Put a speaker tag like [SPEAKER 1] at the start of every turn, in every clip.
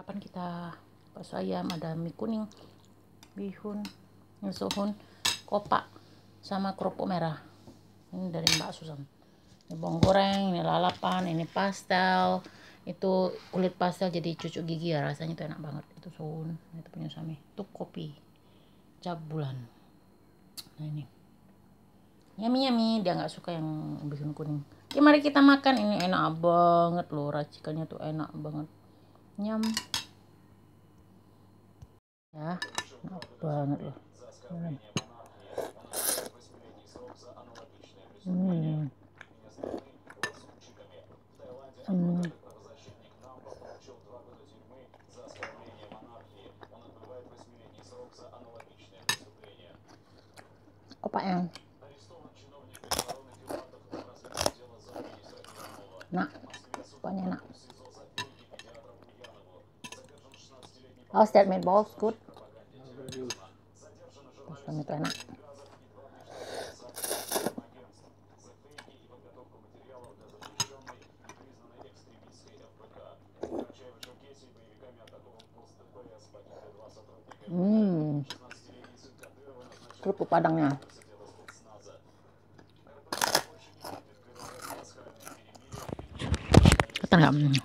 [SPEAKER 1] Kapan kita bakso ayam, ada mie kuning, bihun, sohun, kopak, sama kerupuk merah. Ini dari Mbak Susan. Ini bawang goreng, ini lalapan, ini pastel. Itu kulit pastel jadi cucuk gigi ya, rasanya tuh enak banget. Itu sohun, itu punya suami. Itu kopi cap bulan. Nah ini yummy, dia nggak suka yang bihun kuning. Oke, mari kita makan. Ini enak banget loh, racikannya tuh enak banget. Nyam ya, enak banget loh. Kopaknya nah, kopaknya enak. How's that meatballs? Good? Pastel itu enak. Kerupuk padangnya. Ketan nggak?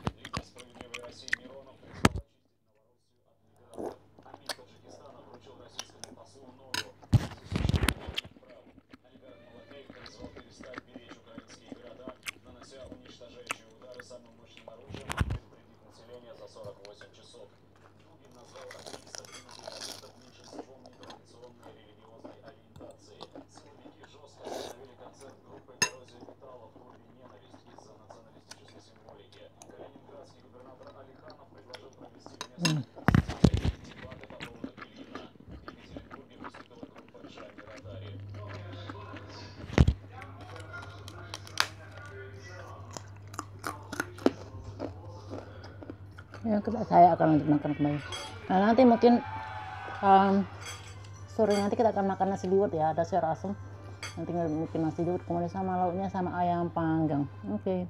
[SPEAKER 1] Ya, saya akan lanjut makan kembali. Nah, nanti mungkin sore nanti kita akan makan nasi liwet ya, ada sayur asem. Nanti bikin nasi liwet, kemudian sama lauknya sama ayam panggang. Oke.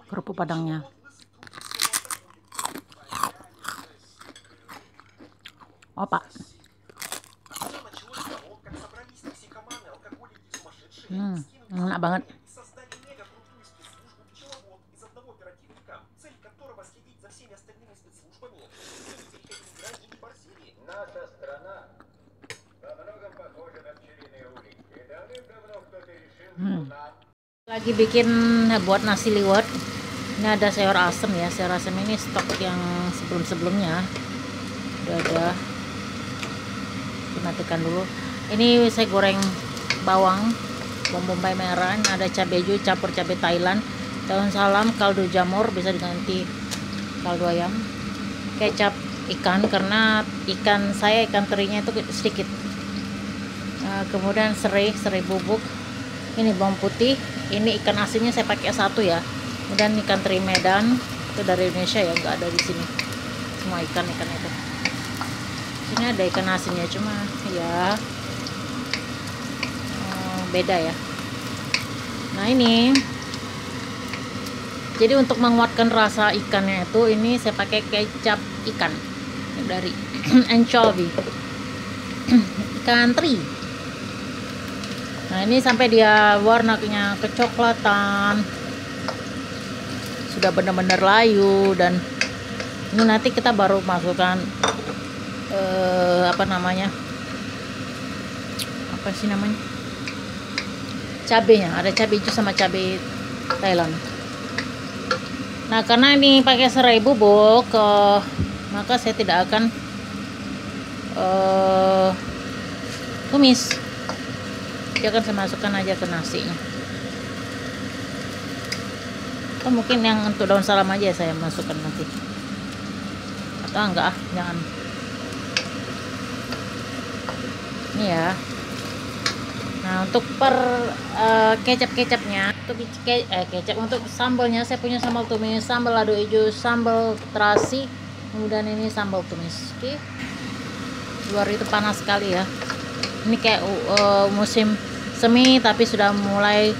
[SPEAKER 1] Kerupuk padangnya. Opak. Enak banget. Lagi bikin buat nasi liwet. Ini ada sayur asem ya. Sayur asem ini stok yang sebelum-sebelumnya udah ada. Dimatikan dulu. Ini saya goreng bawang, bawang bombay merah, ada cabai hijau campur cabai Thailand, daun salam, kaldu jamur, bisa diganti kaldu ayam, kecap ikan karena ikan terinya itu sedikit. Kemudian serai bubuk, ini bawang putih, ini ikan asinnya saya pakai satu ya. Kemudian ikan teri Medan itu dari Indonesia ya, nggak ada di sini semua ikan itu. Sini ada ikan asinnya cuma ya beda ya. Nah ini jadi untuk menguatkan rasa ikannya itu, ini saya pakai kecap ikan dari anchovy ikan teri. Nah ini sampai dia warnanya kecoklatan, sudah benar-benar layu, dan ini nanti kita baru masukkan cabenya, ada cabai hijau sama cabai Thailand. Nah karena ini pakai serai bubuk, maka saya tidak akan tumis, dia akan saya masukkan aja ke nasinya. Atau mungkin yang untuk daun salam aja saya masukkan nanti, atau enggak jangan. Ini ya, Nah, untuk kecap-kecapnya, untuk kecap, untuk sambalnya saya punya sambal tumis, sambal lado hijau, sambal terasi, kemudian ini sambal tumis. Oke. Luar itu panas sekali ya. Ini kayak musim semi tapi sudah mulai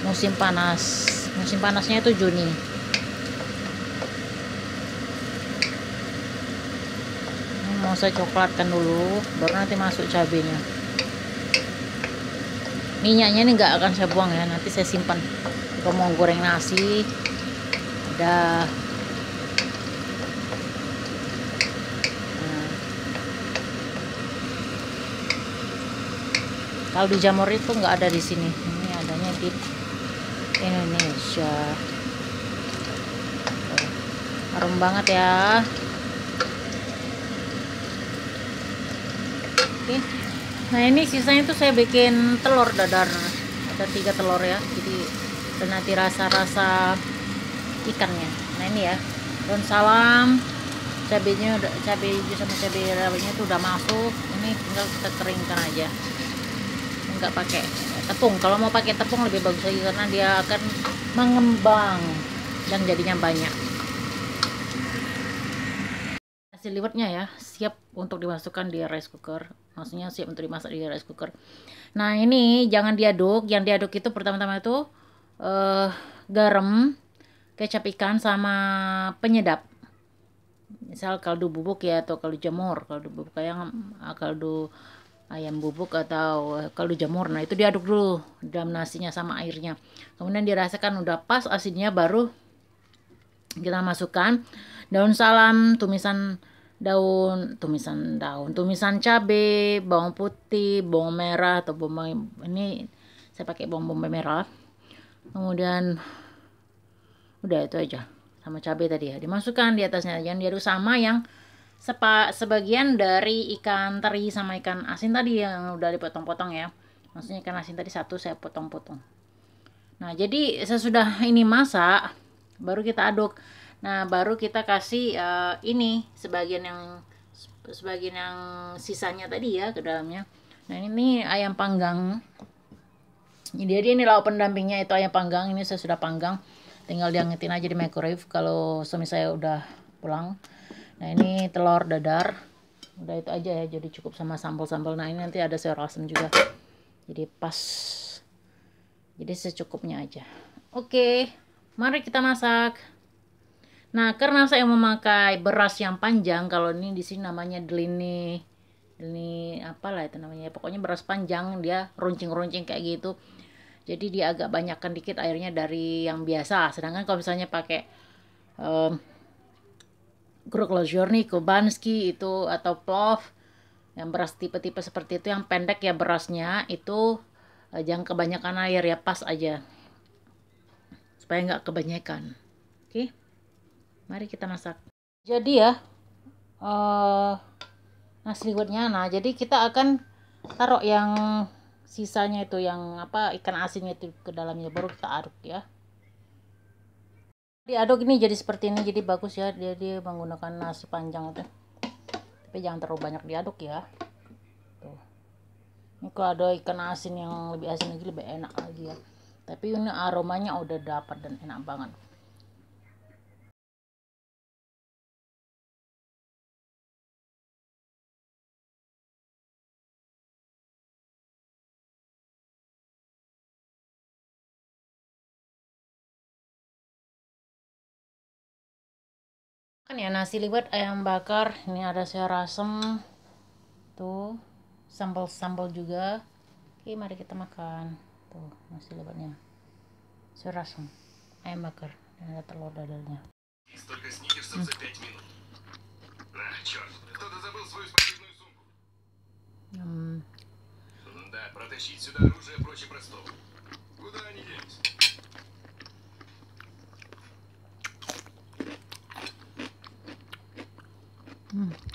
[SPEAKER 1] musim panas. Musim panasnya itu Juni. Ini mau saya coklatkan dulu, baru nanti masuk cabenya. Minyaknya ini nggak akan saya buang ya, nanti saya simpan kalau mau goreng nasi. Ada kaldu jamur itu nggak ada di sini, ini adanya di Indonesia. Harum banget ya. Oke. Nah, ini sisanya tuh saya bikin telur dadar, ada 3 telur ya, jadi dan nanti rasa-rasa ikannya. Nah, ini ya, daun salam, cabenya udah, cabai hijau sama cabai rawitnya itu udah masuk. Ini tinggal kita keringkan aja, nggak pakai tepung. Kalau mau pakai tepung lebih bagus lagi karena dia akan mengembang dan jadinya banyak. Hasil liwetnya ya siap untuk dimasukkan di rice cooker, maksudnya siap untuk dimasak di rice cooker. Nah, ini jangan diaduk, yang diaduk itu pertama-tama itu garam, kecap ikan sama penyedap, misal kaldu bubuk ya, atau kaldu jamur, kaldu bubuk ayam, kaldu ayam bubuk atau kaldu jamur. Nah, itu diaduk dulu dalam nasinya sama airnya, kemudian dirasakan udah pas asinnya, baru kita masukkan daun salam, tumisan cabai, bawang putih, bawang merah atau bawang, ini saya pakai bawang bombay merah. Kemudian udah itu aja, sama cabai tadi ya dimasukkan di atasnya, jangan diaduk sama yang sebagian dari ikan teri sama ikan asin tadi yang udah dipotong-potong ya, maksudnya ikan asin tadi satu saya potong-potong. Nah, jadi sesudah ini masak baru kita aduk. Nah, baru kita kasih ini sebagian yang sisanya tadi ya ke dalamnya. Nah, ini ayam panggang. Jadi ini lauk pendampingnya itu ayam panggang. Ini saya sudah panggang, tinggal diangetin aja di microwave kalau suami saya udah pulang. Nah, ini telur dadar. Udah itu aja ya, jadi cukup sama sambal-sambal. Nah, ini nanti ada sayur asem juga. Jadi pas. Jadi secukupnya aja. Oke, mari kita masak. Nah, karena saya memakai beras yang panjang, kalau ini di sini namanya delini apalah itu namanya, pokoknya beras panjang, dia runcing-runcing kayak gitu. Jadi dia agak banyakkan dikit airnya dari yang biasa. Sedangkan kalau misalnya pakai Kruk-Lozhorny, Kubanski itu atau plov, yang beras tipe-tipe seperti itu yang pendek ya berasnya itu, jangan kebanyakan air ya, pas aja supaya nggak kebanyakan. Oke, mari kita masak. Jadi ya nasi liwetnya, nah jadi kita akan taruh yang sisanya itu, yang apa, ikan asinnya itu ke dalamnya, baru kita aduk ya. Diaduk ini jadi seperti ini, jadi bagus ya, dia menggunakan nasi panjang itu, tapi jangan terlalu banyak diaduk ya. Tuh. Ini kalau ada ikan asin yang lebih asin lagi lebih enak lagi ya, tapi ini aromanya udah dapat dan enak banget. Kan ya nasi liwet ayam bakar, ini ada sayur asem tuh, sambal juga. Oke, mari kita makan. Tuh nasi liwetnya, sayur asem, ayam bakar, dan ada telur dadarnya.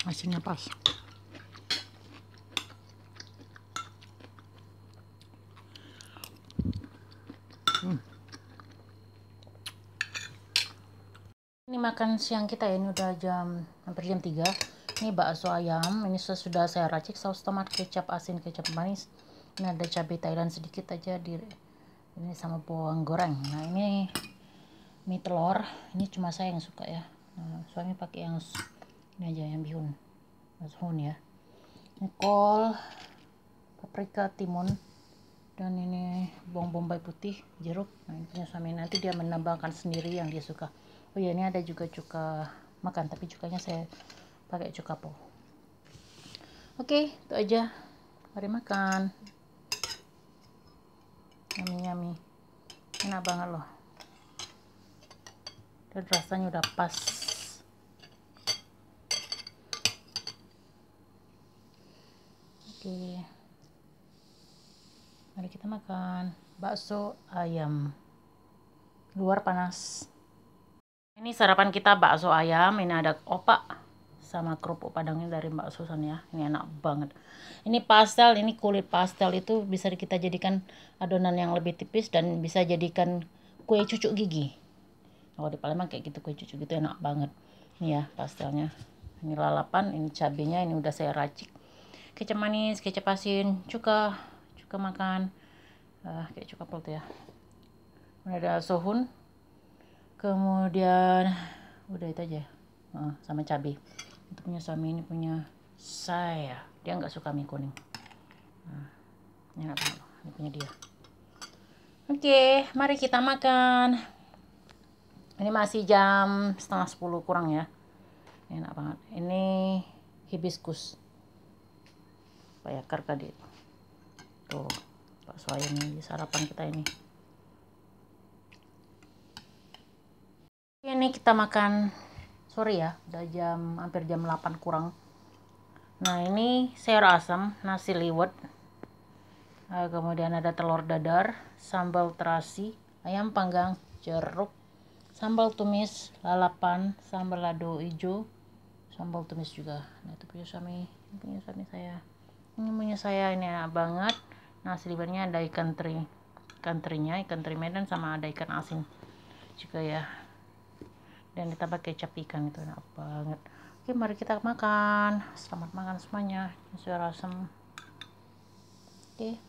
[SPEAKER 1] Asinnya pas. Ini makan siang kita ya, ini udah hampir jam 3. Ini bakso ayam, ini sudah saya racik saus tomat, kecap asin, kecap manis, Ini ada cabai Thailand sedikit aja ini sama bawang goreng. Nah ini mie telur, ini cuma saya yang suka ya. Nah, suami pakai yang ini aja, yang bihun ya. Ini kol, paprika, timun, dan ini bawang bombay putih, jeruk. Nah ini punya suami, nanti dia menambahkan sendiri yang dia suka. Oh ya, ini ada juga cuka makan, tapi cukanya saya pakai cuka po. Oke, itu aja. Mari makan. Yummy, enak banget loh, dan rasanya udah pas. Oke, mari kita makan bakso ayam, luar panas. Ini sarapan kita bakso ayam. Ini ada opak sama kerupuk padangnya dari Mbak Susan ya. Ini enak banget. Ini pastel, ini kulit pastel itu bisa kita jadikan adonan yang lebih tipis dan bisa jadikan kue cucuk gigi. Kalau di Palembang kayak gitu, kue cucuk gitu enak banget. Ini ya pastelnya. Ini lalapan, ini cabenya, ini udah saya racik. Kecap manis, kecap asin, cuka makan. Kayak cuka pol ya. Ini ada sohun. Kemudian udah itu aja. Sama cabai. Itu punya suami, ini punya saya. Dia nggak suka mie kuning. Ini enak banget. Ini punya dia. Oke, mari kita makan. Ini masih jam 9:30 kurang ya. Enak banget. Ini hibiscus. Kayak tadi. Tuh, bakso ayam ini sarapan kita ini. Ini kita makan sore ya, udah hampir jam 8 kurang. Nah ini sayur asam, nasi liwet, kemudian ada telur dadar, sambal terasi, ayam panggang, jeruk, sambal tumis, lalapan, sambal lado hijau, sambal tumis juga. Nah itu punya suami saya. Ini punya saya, ini enak banget. Nasi liwetnya ada ikan terinya, ikan teri Medan, sama ada ikan asin juga ya. Dan ditambah kecap ikan, itu enak banget. Oke, mari kita makan. Selamat makan semuanya. Sayur asam. Oke.